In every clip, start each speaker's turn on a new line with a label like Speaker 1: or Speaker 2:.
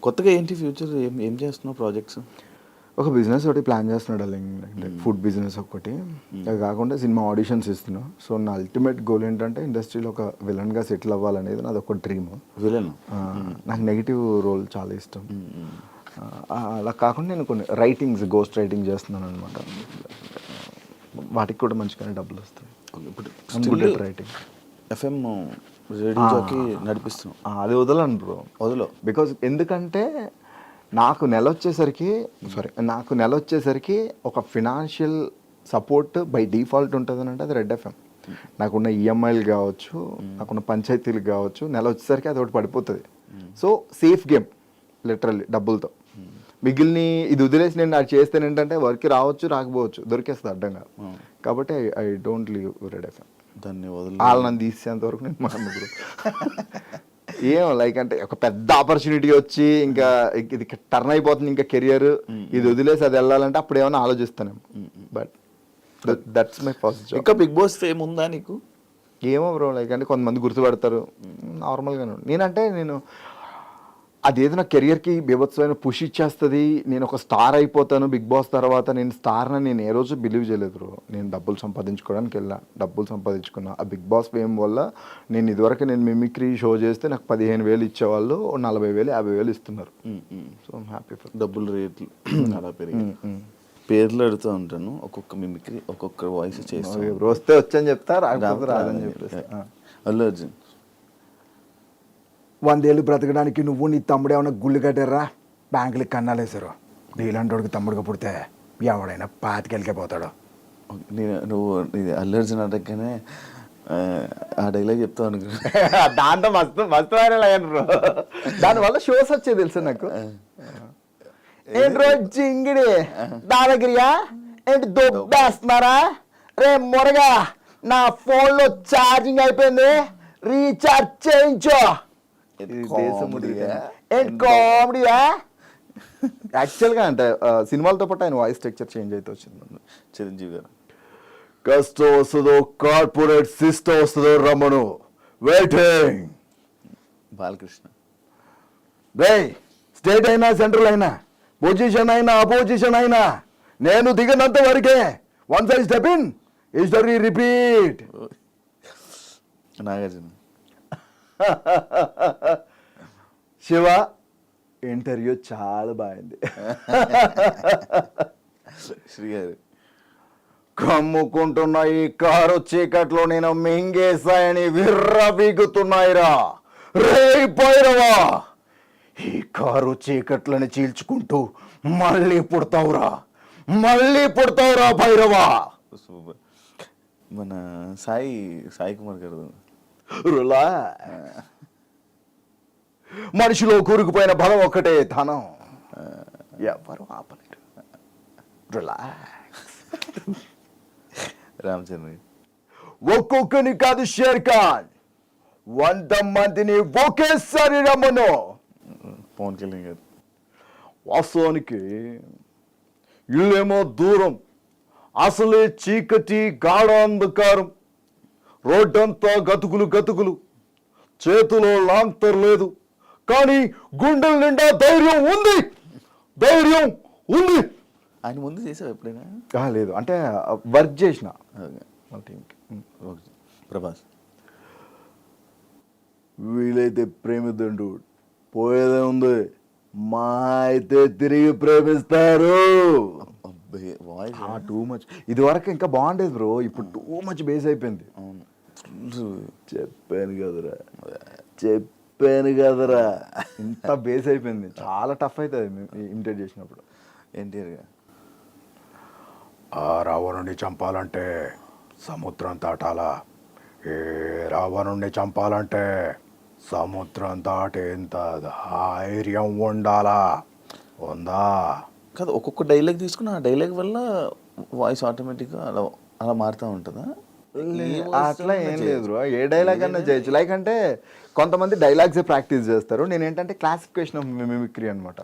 Speaker 1: కొత్తగా ఏంటి ఫ్యూచర్ ఏం ఏం చేస్తున్నావు ప్రాజెక్ట్స్?
Speaker 2: ఒక బిజినెస్ ఒకటి ప్లాన్ చేస్తున్నాడు అంటే ఫుడ్ బిజినెస్ ఒకటి. అది కాకుండా సినిమా ఆడిషన్స్ ఇస్తున్నా. సో నా అల్టిమేట్ గోల్ ఏంటంటే ఇండస్ట్రీలో ఒక విలన్గా సెటిల్ అవ్వాలనేది నాది ఒక డ్రీమ్.
Speaker 1: విలన్
Speaker 2: నాకు నెగిటివ్ రోల్ చాలా ఇష్టం. అలా కాకుండా నేను కొన్ని రైటింగ్స్ గోస్ట్ రైటింగ్ చేస్తున్నాను అనమాట. వాటికి కూడా మంచిగానే డబ్బులు వస్తాయి.
Speaker 1: ఇప్పుడు
Speaker 2: రైటింగ్
Speaker 1: ఎఫ్ఎం రేడియో జాకీ నడిపిస్తున్నాం.
Speaker 2: అది వదలను బ్రో,
Speaker 1: వదలో.
Speaker 2: బికాజ్ ఎందుకంటే నాకు నెల వచ్చేసరికి ఒక ఫినాన్షియల్ సపోర్ట్ బై డిఫాల్ట్ ఉంటుంది అని అంటే అది రెడ్ ఎఫ్ఎం. నాకున్న ఈఎంఐలు కావచ్చు, నాకున్న పంచాయతీలు కావచ్చు, నెల వచ్చేసరికి అది ఒకటి పడిపోతుంది. సో సేఫ్ గేమ్ లిటరల్లీ డబ్బులతో. మిగిలిన ఇది వదిలేసి నేను అది చేస్తే ఏంటంటే వర్క్ రావచ్చు రాకపోవచ్చు, దొరికేస్తుంది అడ్డంగా. కాబట్టి I don't leave red FM.
Speaker 1: దాన్ని వదిలి
Speaker 2: వాళ్ళు నన్ను తీసేంత వరకు నేను మా ముగ్గురు ఏం లైక్ అంటే ఒక పెద్ద ఆపర్చునిటీ వచ్చి ఇంకా ఇది టర్న్ అయిపోతుంది ఇంకా కెరియర్, ఇది వదిలేసి అది వెళ్ళాలంటే అప్పుడు ఏమైనా ఆలోచిస్తాను. But that's my first job.
Speaker 1: ఇంకా బిగ్ బాస్ ఫేమ్ ఉందా నీకు?
Speaker 2: ఏమో బ్రో, లైక్ అంటే కొంతమంది గుర్తుపడతారు నార్మల్గానే. నేను అదేదో నా కెరియర్కి బీభత్సమైన పుష్ ఇచ్చేస్తుంది, నేను ఒక స్టార్ అయిపోతాను బిగ్ బాస్ తర్వాత. నేను స్టార్ని నేను ఏ రోజు బిలీవ్ చేయలేదు బ్రో. నేను డబ్బులు సంపాదించుకోవడానికి వెళ్ళా, డబ్బులు సంపాదించుకున్నా. ఆ బిగ్ బాస్ ఫేమ్ వల్ల నేను ఇదివరకు నేను మిమిక్రీ షో చేస్తే నాకు 15,000 ఇచ్చేవాళ్ళు, 40,000 50,000 ఇస్తున్నారు. So I'm happy for.
Speaker 1: డబ్బులు రేట్లు అలా పెరిగి పేర్లు అడుగుతూ ఉంటాను. ఒక్కొక్క మిమిక్రీ ఒక్కొక్క వాయిస్ చేస్తాను.
Speaker 2: వస్తే వచ్చని చెప్తా, రాకపోతే రాదని చెప్పేసి.
Speaker 1: అల్లు అర్జున్
Speaker 3: 100 ఏళ్ళు బ్రతకడానికి నువ్వు నీ తమ్ముడు ఏమైనా గుళ్ళు కట్టారా, బ్యాంకులకి కన్నాలేసారు. నీలాంటి తమ్ముడుగా పుడితే ఎవడైనా పాతికెళ్ళిపోతాడు.
Speaker 1: నువ్వు ఇది అల్లు అర్జున్ అడగగానే ఆ డైలాగ్ చెప్తావు అనుకో.
Speaker 2: దాంతో మస్తు వైరల్ అయ్యాను బ్రో. దానివల్ల షోస్ వచ్చేది తెలుసు నాకు. ఏంటి రోజు జింగిడి దాదాగిరియా ఏంటి దొబ్బేస్తున్నారా రే మొరగా, నా ఫోన్లో ఛార్జింగ్ అయిపోయింది, రీఛార్జ్ చేయించో. కామెడీయా యాక్చువల్గా అంటే సినిమాలతో పాటు ఆయన వాయిస్ స్ట్రక్చర్ చేంజ్ అయితే వచ్చింది.
Speaker 1: చిరంజీవి గారు
Speaker 2: కష్టం వస్తుందో కార్పొరేట్ సిస్టమ్ వస్తుందో రమ్మను వెయిటింగ్.
Speaker 1: బాలకృష్ణ
Speaker 2: స్టేట్ అయినా సెంట్రల్ అయినా పొజిషన్ అయినా అపోజిషన్ అయినా నేను దిగినంత వరకే. Once I step in history repeat.
Speaker 1: Nagarjuna
Speaker 2: Shiva interview చాలా బాగుంది.
Speaker 1: శ్రీగారు
Speaker 2: కమ్ముకుంటున్న ఈ కారు చీకట్లో నేను మింగేశాయని విర్రవీగుతున్నాయిరా రే భైరవా. ఈ కారు చీకట్లని చీల్చుకుంటూ మళ్ళీ పుడతావురా భైరవా.
Speaker 1: మన సాయి కుమార్ గారు
Speaker 2: రులా మనిషిలో కూరుకుపోయిన బలం ఒక్కటే ధనం, ఎవరు ఆపలేరు. రిలాక్స్.
Speaker 1: రామచంద్ర
Speaker 2: ఒక్కొక్కని కాదు షేర్ ఖాన్, 100 మందిని ఒకేసారి రమ్మను.
Speaker 1: పవన్ కళ్యాణ్ గారు
Speaker 2: వాస్తవానికి ఇల్లేమో దూరం, అసలే చీకటి గాఢ అంధకారం, రోడ్డంతా గతుకులు, చేతిలో లాంతర్ లేదు, కానీ గుండెల నిండా ధైర్యం ఉంది.
Speaker 1: ఆయన ముందు చేసావు ఎప్పుడైనా?
Speaker 2: లేదు, అంటే వర్క్ చేసిన టీంకి.
Speaker 1: ప్రభాస్
Speaker 2: వీలైతే ప్రేమిద్దండు, పోయేదే ఉంది, మా అయితే తిరిగి ప్రేమిస్తారు.
Speaker 1: Voice
Speaker 2: too much. ఇది వరకు ఇంకా బాగుండేది బ్రో, ఇప్పుడు టూ మచ్ బేస్ అయిపోయింది. చెప్పాను కదరా ఇంత బేస్ అయిపోయింది. చాలా టఫ్ అవుతుంది ఇమిటేట్ చేసినప్పుడు.
Speaker 1: ఎన్టీఆర్ గారు
Speaker 3: ఆ రావణుని చంపాలంటే సముద్రం దాటాలా, ఏ రావణుని చంపాలంటే సముద్రం దాటేంత ధైర్యం ఉండాలా, ఉందా?
Speaker 1: కాదు, ఒక్కొక్క డైలాగ్ తీసుకుని ఆ డైలాగ్ వల్ల వాయిస్ ఆటోమేటిక్గా అలా మారుతూ ఉంటుందా?
Speaker 2: అట్లా ఏం లేదు బ్రో, ఏ డైలాగ్ అన్నా చేయొచ్చు. లైక్ అంటే కొంతమంది డైలాగ్సే ప్రాక్టీస్ చేస్తారు, నేను ఏంటంటే క్లాసిఫికేషన్ ఆఫ్ మిమిక్రీ అనమాట.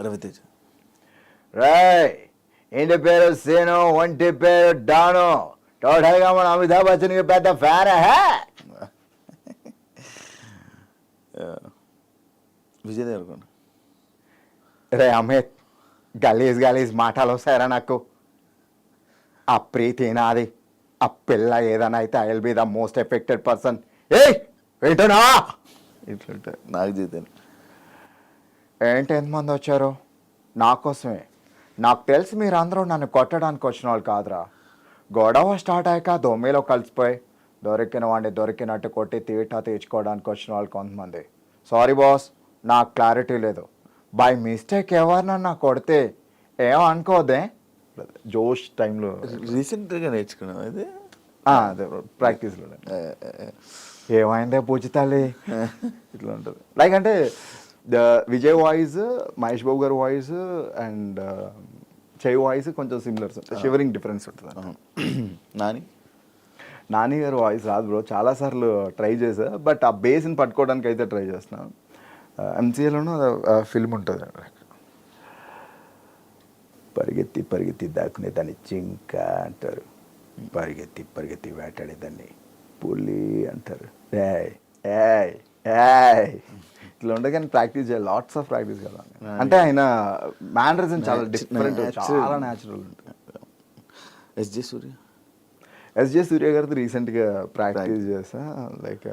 Speaker 1: రవితేజ
Speaker 2: రాయ్ ఇంటి పేరు సేను, ఒంటి పేరు డాను, టోటల్గా మన అమితాబ్ బచ్చన్కి పెద్ద ఫ్యాన్.
Speaker 1: విజయ్ దేవరకొండ.
Speaker 2: రే అమిత్, గలీజ్ మాటలు వస్తాయరా నాకు. ఆ ప్రీతి నాది, ఆ పిల్ల ఏదైనా అయితే I will be the most affected person. ఏంటనా
Speaker 1: ఇట్లుంటే నాకు జీతాను.
Speaker 2: ఏంటి ఎంతమంది వచ్చారు? నా కోసమే. నాకు తెలిసి మీరు అందరూ నన్ను కొట్టడానికి వచ్చిన వాళ్ళు కాదురా. గొడవ స్టార్ట్ అయ్యాక దొమ్మిలో కలిసిపోయి దొరికిన వాడిని దొరికినట్టు కొట్టి తీటా తీర్చుకోవడానికి వచ్చిన వాళ్ళు కొంతమంది. సారీ బాస్, నాకు క్లారిటీ లేదు. బై మిస్టేక్ ఎవరినన్నా కొడితే ఏమనుకోదే. జోష్ టైంలో
Speaker 1: రీసెంట్గా నేర్చుకున్నావు అది.
Speaker 2: అదే ప్రాక్టీస్లో ఏమైందే పూజితాలి
Speaker 1: ఇట్లా ఉంటుంది.
Speaker 2: లైక్ అంటే ద విజయ్ వాయిస్, మహేష్ బాబు గారి వాయిస్ అండ్ చెయ్యి వాయిస్ కొంచెం సిమిలర్స్ ఉంటాయి, షివరింగ్ డిఫరెన్స్ ఉంటుంది. నాని గారి వాయిస్ రాదు బ్రో, చాలాసార్లు ట్రై చేసా, బట్ ఆ బేస్ని పట్టుకోవడానికి అయితే ట్రై చేస్తున్నాను. ఎంసీఏలోనూ ఫిల్మ్ ఉంటుంది, పరిగెత్తి పరిగెత్తి దాక్కునే దాన్ని జింక అంటారు, పరిగెత్తి పరిగెత్తి వేటాడేదాన్ని పులి అంటారు. ఏయ్ ఏయ్ ఏయ్ ఇట్లా ఉండే కానీ ప్రాక్టీస్ చేయాలి, లాట్స్ ఆఫ్ ప్రాక్టీస్ కదా. అంటే ఆయన మ్యానరిజం చాలా డిఫరెంట్, చాలా న్యాచురల్ ఉంటుంది. ఎస్జే సూర్య గారితో రీసెంట్గా ప్రాక్టీస్ చేసా. లైక్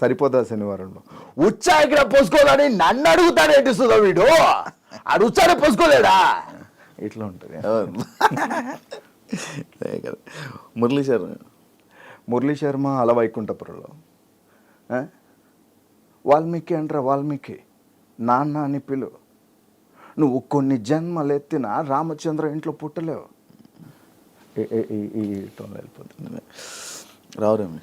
Speaker 2: సరిపోతా శనివారంలో ఉచ్చా ఇక్కడ పోసుకోవాలని నన్ను అడుగుతాడేంటి సుధా వీడు, ఆడు ఉచ్చానే పోసుకోలేడా ఇట్లా ఉంటుంది. మురళీ శర్మ అలా వైకుంఠపురంలో వాల్మీకి అంటారా, వాల్మీకి నాన్న అని పిలు, నువ్వు కొన్ని జన్మలెత్తిన రామచంద్ర ఇంట్లో పుట్టలేవు. ఈ టోన్లో వెళ్ళిపోతుంది.
Speaker 1: రావురేమి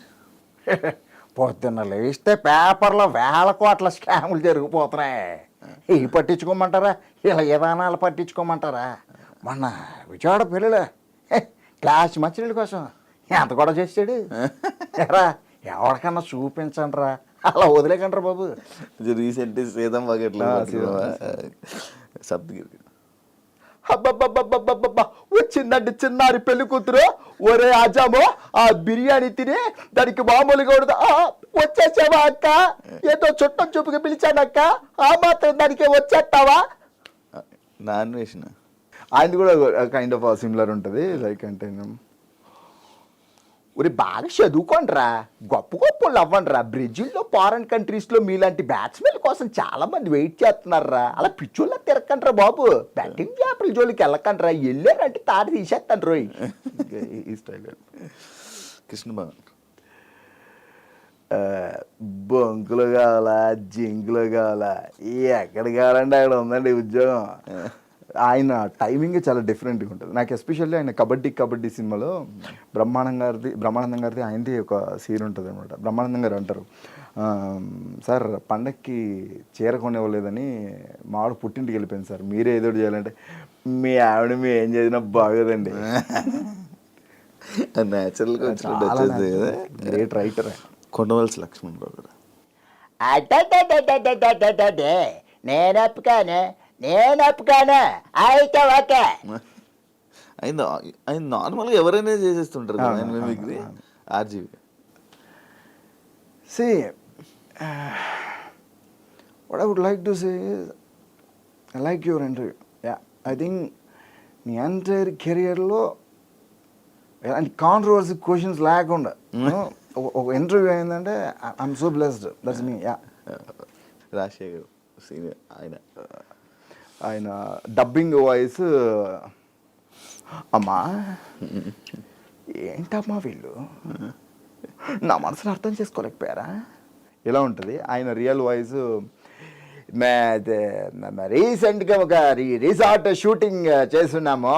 Speaker 2: పొద్దున్న లేస్తే పేపర్లో 1000 కోట్ల స్కాములు జరిగిపోతున్నాయి. ఇవి పట్టించుకోమంటారా, ఇలా విధానాలు పట్టించుకోమంటారా? మొన్న విజయవాడ పెళ్ళిలో క్లాస్ మచ్చినీళ్ళ కోసం ఎంత కూడా చేసాడు ఎరా, ఎవరికన్నా చూపించండి రా, అలా వదిలేకంటారా బాబు.
Speaker 1: రీసెంట్ సీతం బకెట్లో సప్తగిరి
Speaker 2: అబ్బబ్బబ్బబ్బబ్బబ్బా, వచ్చిందండి చిన్నారి పెళ్లి కూతురు. ఒరే ఆజామో, ఆ బిర్యానీ తిని దానికి మామూలుగా ఉండదు. వచ్చేసావా అక్క, ఏదో చుట్టం చూపుగా పిలిచానక్క, ఆ మాత్రం దానికి వచ్చేస్తావా?
Speaker 1: నాన్ వేసిన
Speaker 2: ఆయనది కూడా కైండ్ ఆఫ్ సిమిలర్ ఉంటుంది. లైక్ అంటే ఒరే బాగా చదువుకోండిరా, గొప్ప గొప్పలు అవ్వండిరా. బ్రెజిల్లో ఫారెన్ కంట్రీస్లో మీలాంటి బ్యాట్స్మెన్ కోసం చాలా మంది వెయిట్ చేస్తున్నారా. అలా పిచ్చోళ్ళ తిరగకండ్రా బాబు, బ్యాటింగ్ చేపల జోలికి వెళ్ళకండ్రా, వెళ్ళారంటే తాట తీసేస్తాను రోయ్. ఈ స్టైల్
Speaker 1: కృష్ణ భవన్
Speaker 2: బొంకులు కావాలా, జింకులు కావాలా, ఎక్కడ కావాలంటే అక్కడ ఉందండి ఉద్యోగం. ఆయన టైమింగ్ చాలా డిఫరెంట్గా ఉంటుంది. నాకు ఎస్పెషల్లీ ఆయన కబడ్డీ సినిమాలో బ్రహ్మానందం గారిది ఆయనది ఒక సీన్ ఉంటుంది అనమాట. బ్రహ్మానందం గారు అంటారు, సార్ పండక్కి చీర కొనివ్వలేదని మావాడు పుట్టింటికి వెళ్ళిపోయింది సార్, మీరే ఏదో చేయాలంటే, మీ ఆవిడ మీ ఏం చేసినా బాగోదండి.
Speaker 1: న్యాచురల్గా
Speaker 2: గ్రేట్ రైటర్
Speaker 1: కొండవలసి లక్ష్మణ్ రావు గారు.
Speaker 2: నేను ఒప్పుకాను అయితే ఓకే.
Speaker 1: ఆయన నార్మల్గా ఎవరైనా చేసేస్తుంటారు కదా ఆయన mimicry. RGV
Speaker 2: See, what I would like to say is, I like your interview. Yeah, I think నీ ఎంటైర్ కెరియర్లో ఎలాంటి కాంట్రవర్సీ క్వశ్చన్స్ లేకుండా ఒక ఇంటర్వ్యూ అయిందంటే I'm so blessed. That's me. Yeah,
Speaker 1: Rajasekhar senior
Speaker 2: ఆయన డబ్బింగ్ వాయిస్. అమ్మా ఏంటమ్మా వీళ్ళు నా మనసును అర్థం చేసుకోలేకపోయారా, ఇలా ఉంటుంది. ఆయన రియల్ వాయిస్. రీసెంట్గా ఒక రిసార్ట్ షూటింగ్ చేస్తున్నాము.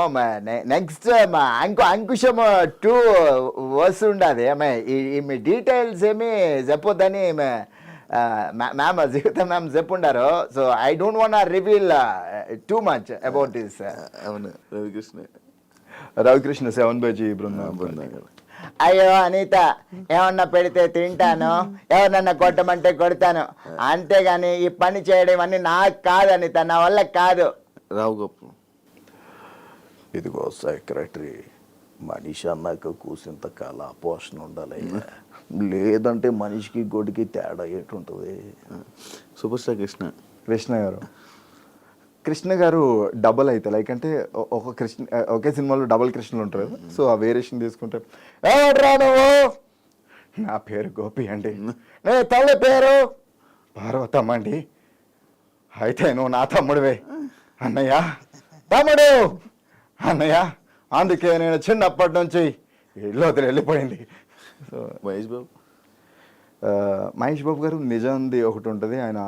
Speaker 2: నెక్స్ట్ మా అంకుశం 2 వస్తుండది. మీ డీటెయిల్స్ ఏమి చెప్పొద్దని మ్యామ్ జీవిత మ్యామ్ చెప్పుండారు. So I don't want reveal too much about this.
Speaker 1: అవును,
Speaker 2: రవికృష్ణ 7BG బృందం.
Speaker 4: అయ్యో అనిత, ఏమన్నా పెడితే తింటాను, ఎవరన్నా కొట్టమంటే కొడతాను, అంతేగాని ఈ పని చేయడం అన్ని నాకు కాదు అనిత, నా వల్ల కాదు.
Speaker 1: రావు గొప్ప.
Speaker 2: ఇదిగో సెక్రటరీ, మనిషి అన్నాక కూసింత కాల పోషణ ఉండాలి, లేదంటే మనిషికి గొడికి తేడా ఏంటుంటుంది.
Speaker 1: Super star Krishna.
Speaker 2: కృష్ణ గారు డబల్ అయితే లైక్ అంటే ఒక కృష్ణ ఒకే సినిమాలో డబల్ కృష్ణలు ఉంటారు కదా, సో ఆ వేరియేషన్ తీసుకుంటే ఎవడ్రా నువ్వు, నా పేరు గోపి అండి, నే తల్లి పేరు పార్వతమ్మ అండి, అయితే నువ్వు నా తమ్ముడివే అన్నయ్య, తమ్ముడు అన్నయ్య, అందుకే నేను చిన్నప్పటి నుంచి ఇల్లు వదిలి వెళ్ళిపోయింది. సో
Speaker 1: మహేష్ బాబు
Speaker 2: మహేష్ బాబు గారు నిజంది ఒకటి ఉంటుంది, ఆయన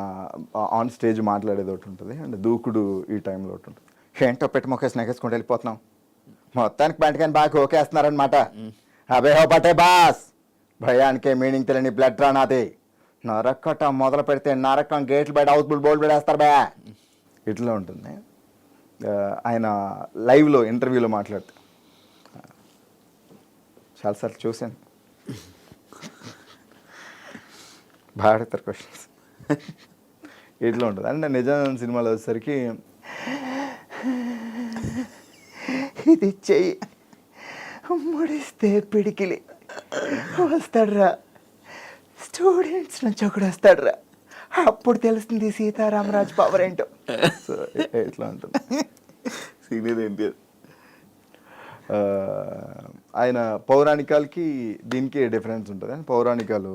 Speaker 2: ఆన్ స్టేజ్ మాట్లాడేది ఒకటి ఉంటుంది, అండ్ దూకుడు ఈ టైంలో ఒకటి ఉంటుంది. ఏంటో పెట్టి మొక్కేసి నెగేసుకుంటూ వెళ్ళిపోతున్నాం, మొత్తానికి పంటకాని బాగా ఓకేస్తున్నారనమాట. అబే హో పటే బాస్, భయానికే మీనింగ్ తెలియని బ్లడ్ రా నాది, నరకట మొదలు పెడితే నరకం గేట్లు బయట హౌస్ బోల్డ్ పెడేస్తారు బే, ఇట్లా ఉంటుంది. ఆయన లైవ్లో ఇంటర్వ్యూలో మాట్లాడుతూ చాలాసార్లు చూశాను, బాగా అడుగుతారు క్వశ్చన్స్, ఇట్లా ఉంటుంది. అంటే నిజం సినిమాలో వచ్చేసరికి ఇది చెయ్యి ముడిస్తే పిడికిలి వస్తాడురా, స్టూడెంట్స్ నుంచి ఒకడు వస్తాడురా, అప్పుడు తెలుస్తుంది సీతారామరాజు పవర్ ఏంటో. సో ఇట్లా ఉంటుంది.
Speaker 1: సీనియర్ ఎన్టీఆర్
Speaker 2: ఆయన పౌరాణికాలకి దీనికి డిఫరెన్స్ ఉంటుంది. పౌరాణికాలు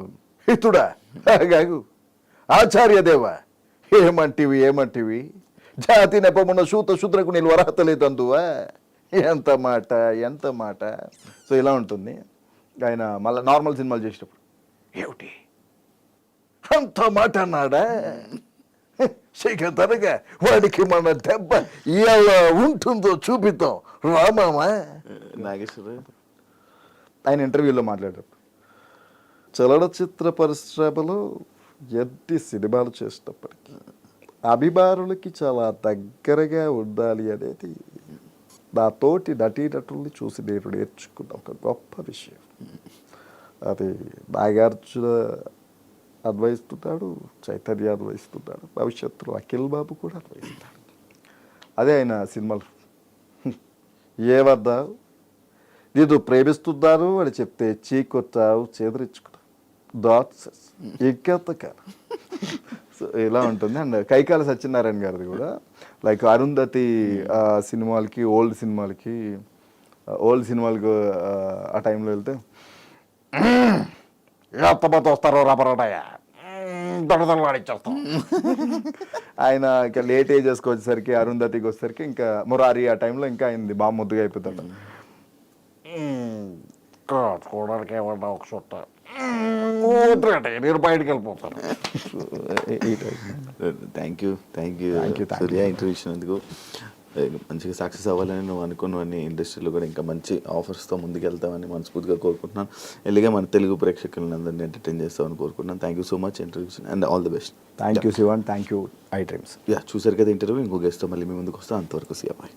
Speaker 2: హితుడా గాగు ఆచార్యదేవ ఏమంటివి జాతి నెపమున్న సూత శూద్రకు నీళ్ళు అర్హత లేదందువా, ఎంత మాట. సో ఇలా ఉంటుంది. ఆయన మళ్ళీ నార్మల్ సినిమాలు చేసేటప్పుడు ఏమిటి అంత మాట అన్నాడా, తనగా వాడికి మన దెబ్బ ఎలా ఉంటుందో చూపిద్దాం రామామా.
Speaker 1: నాగేశ్వర
Speaker 2: ఆయన ఇంటర్వ్యూలో మాట్లాడేటప్పుడు చలనచిత్ర పరిశ్రమలో ఎన్ని సినిమాలు చేసేటప్పటికీ అభిమానులకి చాలా దగ్గరగా ఉండాలి అనేది నా తోటి నటీనటుల్ని చూసి నేను నేర్చుకున్న ఒక గొప్ప విషయం. అది నాగార్జున అన్వయిస్తున్నాడు, చైతన్య అన్వయిస్తున్నాడు, భవిష్యత్తులో అఖిల్ బాబు కూడా అన్వయిస్తాడు. అదే ఆయన సినిమాలు ఏమన్నా నేను ప్రేమిస్తున్నాను అని చెప్తే చీకొచ్చావు చేదరించుకున్నావు దాట్స్ ఇంకెంతకాలం. సో ఇలా ఉంటుంది. అండ్ కైకాల సత్యనారాయణ గారిది కూడా లైక్ అరుంధతి సినిమాలకి ఓల్డ్ సినిమాలకు ఆ టైంలో వెళ్తే ఎంతమంది వస్తారో రబరటాయ దొడదలాడిచ్చేస్తాం. ఆయన ఇంకా లేట్ ఏజెస్కి వచ్చేసరికి అరుంధతికి వచ్చేసరికి ఇంకా మురారి ఆ టైంలో ఇంకా అయింది బాగా ముద్దుగా అయిపోతాడు. చూడడానికి ఏమన్నా ఒక చుట్ట నేను బయటకు వెళ్ళిపోతాను.
Speaker 1: థ్యాంక్ యూ సూర్య ఇంటర్వ్యూ ఇచ్చినందుకు. మంచిగా సక్సెస్ అవ్వాలని నువ్వు అనుకున్నవన్నీ ఇండస్ట్రీలో కూడా ఇంకా మంచి ఆఫర్స్తో ముందుకు వెళ్తామని మనస్ఫూర్తిగా కోరుకుంటున్నాను. ఎల్లిగా మన తెలుగు ప్రేక్షకులను అందరినీ ఎంటర్టైన్ చేస్తామని కోరుకుంటున్నాను. Thank you so much interviews and all the best.
Speaker 2: Thank you Shivan, thank you iDreams.
Speaker 1: చూసారు కదా ఇంటర్వ్యూ. ఇంకో గెస్ట్తో మళ్ళీ మీ ముందుకు వస్తాను. అంతవరకు సీ బాయ్.